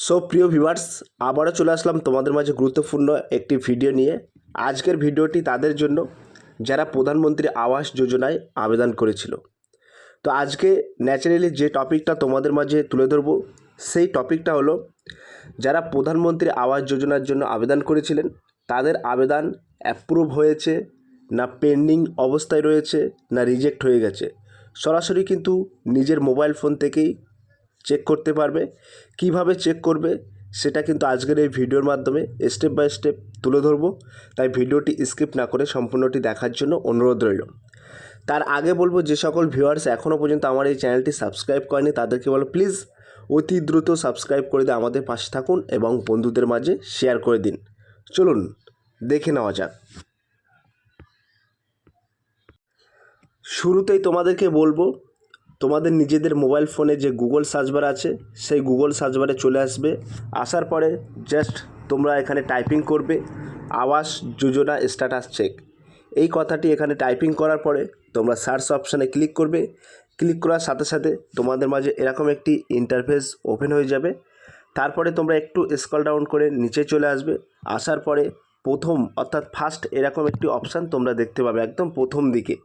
So প্রিয় viewers, আবারও চলে আসলাম তোমাদের মাঝে গুরুত্বপূর্ণ একটি ভিডিও নিয়ে। আজকের ভিডিওটি তাদের জন্য যারা প্রধানমন্ত্রী আবাস যোজনায় আবেদন করেছিল। তো আজকে ন্যাচারালি যে টপিকটা তোমাদের মাঝে তুলে ধরবো সেই টপিকটা হলো যারা প্রধানমন্ত্রী আবাস যোজনার জন্য আবেদন করেছিলেন তাদের আবেদন অ্যাপ্রুভ হয়েছে না পেন্ডিং অবস্থায় রয়েছে না রিজেক্ট হয়ে গেছে। সরাসরি কিন্তু নিজের মোবাইল ফোন থেকেই চেক করতে পারবে। কিভাবে চেক করবে সেটা কিন্তু আজকের এই ভিডিওর মাধ্যমে স্টেপ বাই স্টেপ তুলে ধরবো, তাই ভিডিওটি স্কিপ না করে সম্পূর্ণটি দেখার জন্য অনুরোধ রইল। তার আগে বলবো, যে সকল ভিউয়ার্স এখনও পর্যন্ত আমার এই চ্যানেলটি সাবস্ক্রাইব করেনি তাদেরকে বলো প্লিজ অতি দ্রুত সাবস্ক্রাইব করে দিয়ে আমাদের পাশে থাকুন এবং বন্ধুদের মাঝে শেয়ার করে দিন। চলুন দেখে নেওয়া যাক। শুরুতেই তোমাদেরকে বলবো, তোমাদের নিজেদের মোবাইল ফোনে যে গুগল সার্চ বার আছে সেই গুগল সার্চ বারে চলে আসবে। আসার পরে জাস্ট তোমরা এখানে টাইপিং করবে আবাস যোজনা স্ট্যাটাস চেক। এই কথাটি এখানে টাইপিং করার পরে তোমরা সার্চ অপশানে ক্লিক করবে। ক্লিক করার সাথে সাথে তোমাদের মাঝে এরকম একটি ইন্টারফেস ওপেন হয়ে যাবে। তারপরে তোমরা একটু স্ক্রল ডাউন করে নিচে চলে আসবে। আসার পরে প্রথম অর্থাৎ ফার্স্ট এরকম একটি অপশান তোমরা দেখতে পাবে। একদম প্রথম দিকে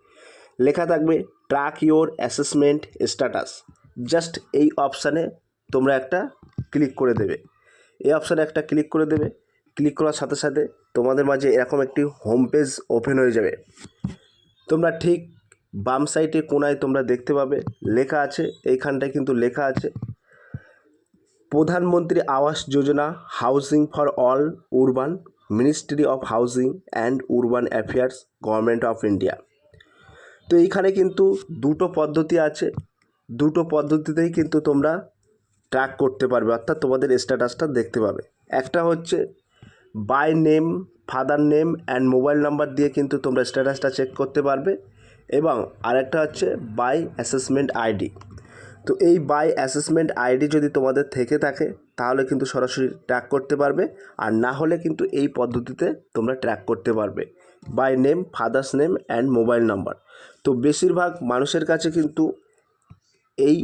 লেখা থাকবে track your assessment status. Just এই অপশানে তোমরা একটা ক্লিক করে দেবে। এই অপশানে একটা ক্লিক করে দেবে। ক্লিক করার সাথে সাথে তোমাদের মাঝে এরকম একটি হোম পেজ ওপেন হয়ে যাবে। তোমরা ঠিক বাম সাইডে কোনায় তোমরা দেখতে পাবে লেখা আছে, এইখানটায় কিন্তু লেখা আছে Pradhan Mantri Awas Yojana housing for all urban, ministry of housing and urban affairs, government of India. তো এইখানে কিন্তু দুটো পদ্ধতি আছে, দুটো পদ্ধতিতেই কিন্তু তোমরা ট্র্যাক করতে পারবে, অর্থাৎ তোমাদের স্ট্যাটাসটা দেখতে পাবে। একটা হচ্ছে by name, father name and mobile number দিয়ে কিন্তু তোমরা স্ট্যাটাসটা চেক করতে পারবে, এবং আরেকটা হচ্ছে বাই অ্যাসেসমেন্ট আইডি। তো এই বাই অ্যাসেসমেন্ট আইডি যদি তোমাদের থেকে থাকে তাহলে কিন্তু সরাসরি ট্র্যাক করতে পারবে, আর না হলে কিন্তু এই পদ্ধতিতে তোমরা ট্র্যাক করতে পারবে by name, father's name and mobile number. তো বেশিরভাগ মানুষের কাছে কিন্তু এই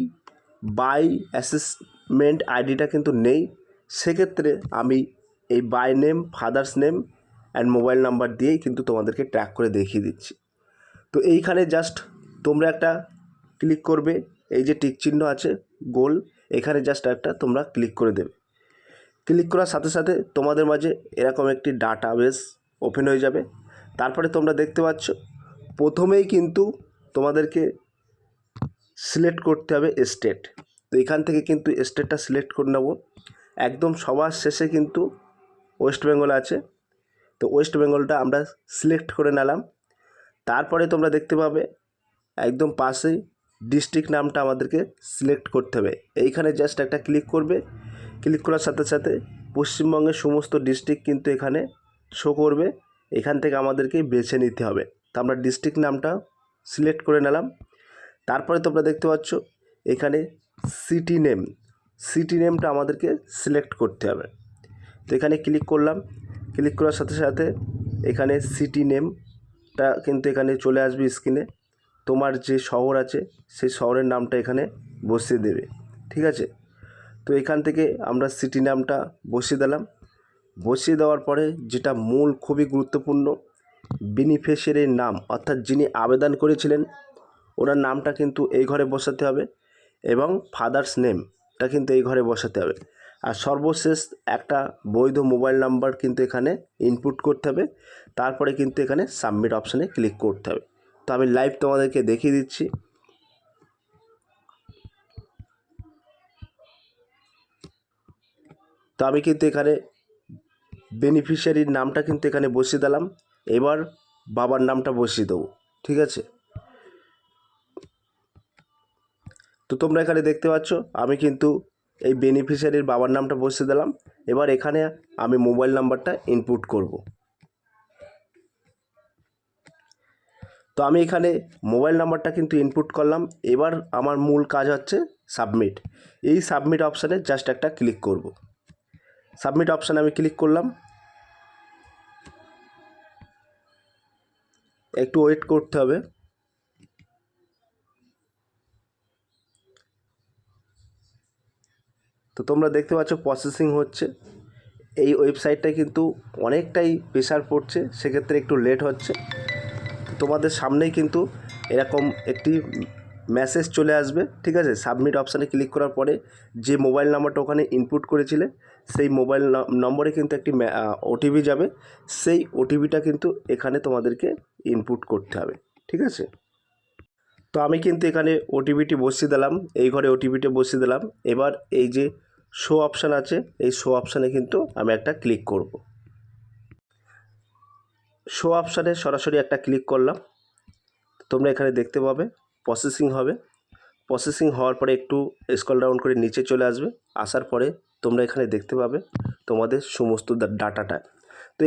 বাই অ্যাসেসমেন্ট আইডিটা কিন্তু নেই। সেক্ষেত্রে আমি এই by name, father's name and mobile number দিয়েই কিন্তু তোমাদেরকে ট্র্যাক করে দেখিয়ে দিচ্ছি। তো এইখানে জাস্ট তোমরা একটা ক্লিক করবে, এই যে টিক চিহ্ন আছে গোল, এখানে জাস্ট একটা তোমরা ক্লিক করে দেবে। ক্লিক করার সাথে সাথে তোমাদের মাঝে এরকম একটি ডাটাবেস ওপেন হয়ে যাবে। তারপরে তোমরা দেখতে পাচ্ছ প্রথমেই কিন্তু তোমাদেরকে সিলেক্ট করতে হবে স্টেট। তো এখান থেকে কিন্তু স্টেটটা সিলেক্ট করে নেব। একদম সবার শেষে কিন্তু ওয়েস্ট বেঙ্গল আছে, তো ওয়েস্ট বেঙ্গলটা আমরা সিলেক্ট করে নিলাম। তারপরে তোমরা দেখতে পাবে একদম পাশেই ডিস্ট্রিক্ট নামটা আমাদেরকে সিলেক্ট করতে হবে। এইখানে জাস্ট একটা ক্লিক করবে। ক্লিক করার সাথে সাথে পশ্চিমবঙ্গের সমস্ত ডিস্ট্রিক্ট কিন্তু এখানে শো করবে। এখান থেকে আমাদেরকে বেছে নিতে হবে। তো আমরা ডিস্ট্রিক্ট নামটা সিলেক্ট করে নিলাম। তারপরে তোমরা দেখতে পাচ্ছ এখানে সিটি নেম, সিটি নেমটা আমাদেরকে সিলেক্ট করতে হবে। তো এখানে ক্লিক করলাম। ক্লিক করার সাথে সাথে এখানে সিটি নেমটা কিন্তু এখানে চলে আসবে স্ক্রিনে। তোমার যে শহর আছে সেই শহরের নামটা এখানে বসিয়ে দেবে, ঠিক আছে। তো এখান থেকে আমরা সিটি নামটা বসিয়ে দিলাম। বসিয়ে দেওয়ার পরে যেটা মূল খুবই গুরুত্বপূর্ণ, বেনিফিশিয়ারির নাম, অর্থাৎ যিনি আবেদন করেছিলেন ওনার নামটা কিন্তু এই ঘরে বসাতে হবে, এবং ফাদার্স নেমটা কিন্তু এই ঘরে বসাতে হবে। আর সর্বশেষ একটা বৈধ মোবাইল নাম্বার কিন্তু এখানে ইনপুট করতে হবে। তারপরে কিন্তু এখানে সাবমিট অপশানে ক্লিক করতে হবে। তো আমি লাইভ তোমাদেরকে দেখিয়ে দিচ্ছি। তো আমি কিন্তু এখানে বেনিফিশিয়ারির নামটা কিন্তু এখানে বসিয়ে দিলাম। এবার বাবার নামটা বসিয়ে দেবো, ঠিক আছে। তো তোমরা এখানে দেখতে পাচ্ছ আমি কিন্তু এই বেনিফিশিয়ারির বাবার নামটা বসিয়ে দিলাম। এবার এখানে আমি মোবাইল নাম্বারটা ইনপুট করব। তো আমি এখানে মোবাইল নাম্বারটা কিন্তু ইনপুট করলাম। এবার আমার মূল কাজ হচ্ছে সাবমিট। এই সাবমিট অপশানে জাস্ট একটা ক্লিক করব। সাবমিট অপশানে আমি ক্লিক করলাম। একটু ওয়েট করতে হবে। তো তোমরা দেখতে পাচ্ছ প্রসেসিং হচ্ছে। এই ওয়েবসাইটটায় কিন্তু অনেকটাই প্রেশার পড়ছে, সেক্ষেত্রে একটু লেট হচ্ছে। তোমাদের সামনেই কিন্তু এরকম একটি মেসেজ চলে আসবে, ঠিক আছে। সাবমিট অপশানে ক্লিক করার পরে যে মোবাইল নাম্বারটা ওখানে ইনপুট করেছিলে সেই মোবাইল নম্বরে কিন্তু একটি ওটিপি যাবে। সেই ওটিপিটা কিন্তু এখানে তোমাদেরকে ইনপুট করতে হবে, ঠিক আছে। তো আমি কিন্তু এখানে ওটিপিটি বসিয়ে দিলাম, এই ঘরে ওটিপিটা বসিয়ে দিলাম। এবার এই যে শো অপশান আছে, এই শো অপশানে কিন্তু আমি একটা ক্লিক করব। শো অপশানে সরাসরি একটা ক্লিক করলাম। তোমরা এখানে দেখতে পাবে প্রসেসিং হবে। প্রসেসিং হওয়ার পরে একটু স্ক্রল ডাউন করে নিচে চলে আসবে। আসার পরে তোমরা এখানে দেখতে পাবে তোমাদের সমস্ত ডাটাটা। তো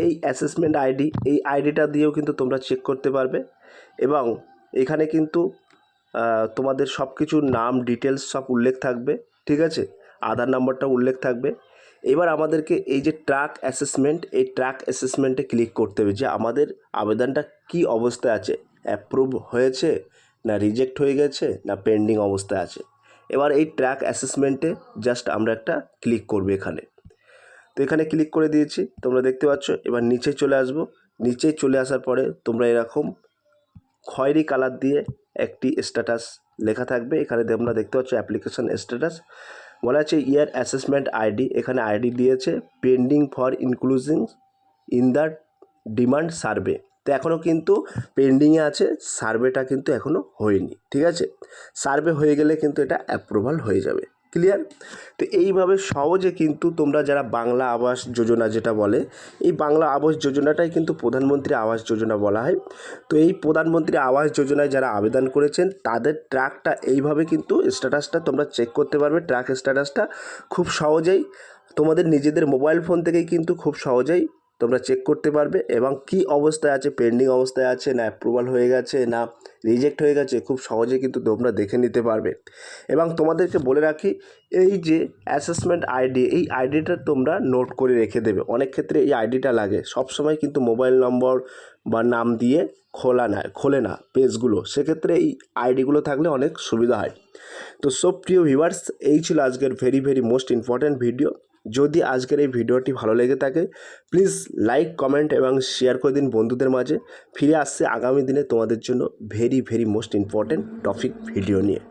এই অ্যাসেসমেন্ট আইডি, এই আইডিটা দিয়েও কিন্তু তোমরা চেক করতে পারবে। এবং এখানে কিন্তু তোমাদের সব কিছুর নাম ডিটেলস সব উল্লেখ থাকবে, ঠিক আছে। আধার নাম্বারটা উল্লেখ থাকবে। এবার আমাদেরকে এই যে ট্র্যাক অ্যাসেসমেন্ট, এই ট্র্যাক অ্যাসেসমেন্টে ক্লিক করতে হবে যে আমাদের আবেদনটা কি অবস্থায় আছে, অ্যাপ্রুভ হয়েছে না রিজেক্ট হয়ে গেছে না পেন্ডিং অবস্থায় আছে। এবার এই ট্র্যাক অ্যাসেসমেন্টে জাস্ট আমরা একটা ক্লিক করব এখানে। তো এখানে ক্লিক করে দিয়েছি, তোমরা দেখতে পাচ্ছ। এবার নিচে চলে আসবো। নিচে চলে আসার পরে তোমরা এরকম খয়েরি কালার দিয়ে একটি স্ট্যাটাস লেখা থাকবে। এখানে তোমরা দেখতে পাচ্ছ অ্যাপ্লিকেশন স্ট্যাটাস, বলা আছে ইয়ার অ্যাসেসমেন্ট আইডি। এখানে আইডি দিয়েছে pending for including in the demand survey. তো এখনও কিন্তু পেন্ডিংয়ে আছে, সার্ভেটা কিন্তু এখনও হয়নি, ঠিক আছে। সার্ভে হয়ে গেলে কিন্তু এটা অ্যাপ্রুভাল হয়ে যাবে। ক্লিয়ার? তো এইভাবে সহজে কিন্তু তোমরা যারা বাংলা আবাস যোজনা যেটা বলে, এই বাংলা আবাস যোজনাটাই কিন্তু প্রধানমন্ত্রী আবাস যোজনা বলা হয়। তো এই প্রধানমন্ত্রী আবাস যোজনায় যারা আবেদন করেছেন তাদের ট্র্যাকটা এইভাবে কিন্তু স্ট্যাটাসটা তোমরা চেক করতে পারবে। ট্র্যাক স্ট্যাটাসটা খুব সহজেই তোমাদের নিজেদের মোবাইল ফোন থেকেই কিন্তু খুব সহজেই তোমরা চেক করতে পারবে। এবং কি অবস্থায় আছে, পেন্ডিং অবস্থায় আছে না অ্যাপ্রুভাল হয়ে গেছে না রিজেক্ট হয়ে গেছে, খুব সহজে কিন্তু তোমরা দেখে নিতে পারবে। এবং তোমাদেরকে বলে রাখি, এই যে অ্যাসেসমেন্ট আইডি, এই আইডিটা তোমরা নোট করে রেখে দেবে। অনেক ক্ষেত্রে এই আইডিটা লাগে, সবসময় কিন্তু মোবাইল নম্বর বা নাম দিয়ে খোলে না পেজগুলো, সেক্ষেত্রে এই আইডিগুলো থাকলে অনেক সুবিধা হয়। তো সব প্রিয় ভিউয়ার্স, এই ছিল আজকের ভেরি মোস্ট ইম্পর্ট্যান্ট ভিডিও। যদি আজকের এই ভিডিওটি ভালো লেগে থাকে প্লিজ লাইক, কমেন্ট এবং শেয়ার করে দিন বন্ধুদের মাঝে। ফিরে আসছে আগামী দিনে তোমাদের জন্য very most important topic video নিয়ে।